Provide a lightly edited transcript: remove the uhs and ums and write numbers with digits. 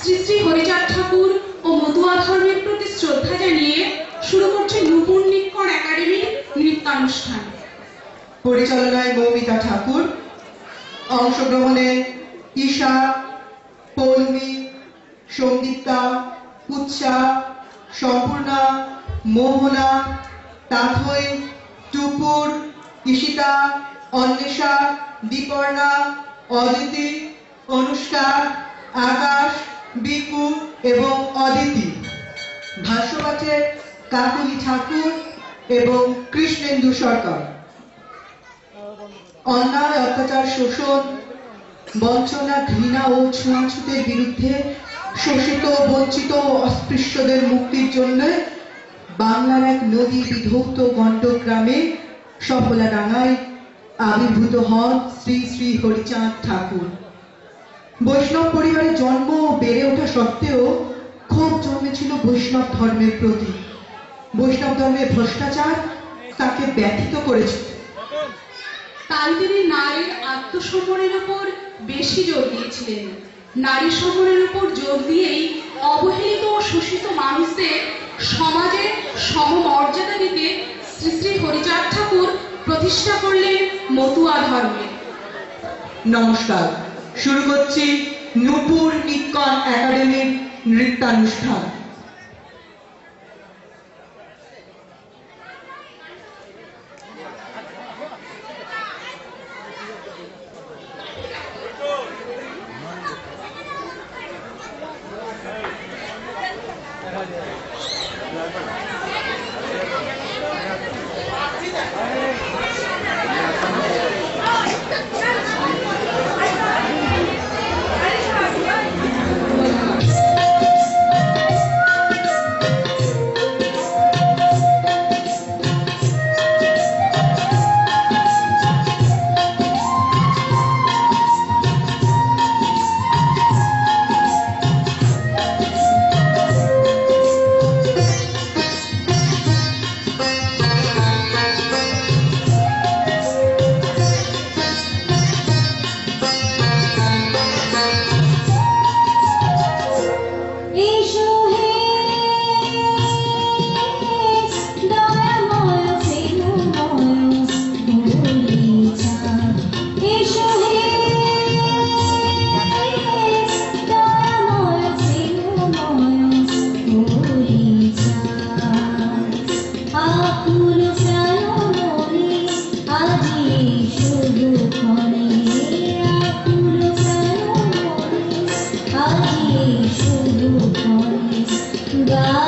শ্রী শ্রী হরিচাঁদ ঠাকুর ও মতুয়া ধর্মের প্রতি শ্রদ্ধা জানিয়ে শুরু করছে নূপুর নিক্কর একাডেমির নৃত্যানুষ্ঠান। পরিচালনায় মৌমিতা ঠাকুর, অংশগ্রহণে ঈশা, পৌলমী, সঙ্গীতা, উৎসা, সম্পূর্ণা, মোহনা, তাথই, টুপুর, ঈশিতা, অন্বেষা, দীপর্ণা, অদিতি, অনুষ্কা, আকাশ, বিকু এবং অদিতি। ভাষ্যপাঠে কাকুলি ঠাকুর এবং কৃষ্ণেন্দু সরকার। অন্যায়, অত্যাচার, শোষণ, বঞ্চনা, ঘৃণা ও ছোঁয়াছুতের বিরুদ্ধে শোষিত, বঞ্চিত ও অস্পৃশ্যদের মুক্তির জন্য বাংলার এক নদী বিধৌত গণ্ডক গ্রামে সফলাডাঙ্গায় আবির্ভূত হন শ্রী শ্রী হরিচাঁদ ঠাকুর। বৈষ্ণব পরিবারে জন্ম ও বেড়ে ওঠা সত্ত্বেও ক্ষোভ জন্মেছিল বৈষ্ণব ধর্মের প্রতি। বৈষ্ণব ধর্মের ভ্রষ্টাচার তাকে ব্যথিত করেছিল। তাই তিনি নারীর আত্মসমর্পণের উপর বেশি জোর দিয়েছিলেন। নারী সমরের উপর জোর দিয়েই অবহেলিত ও শোষিত মানুষদের সমাজে সমমর্যাদা দিতে শ্রী শ্রী হরিচাঁদ ঠাকুর প্রতিষ্ঠা করলেন মতুয়া ধর্মের। নমস্কার, শুরু করছি নূপুর নিক্কর একাডেমির নৃত্যানুষ্ঠান। God.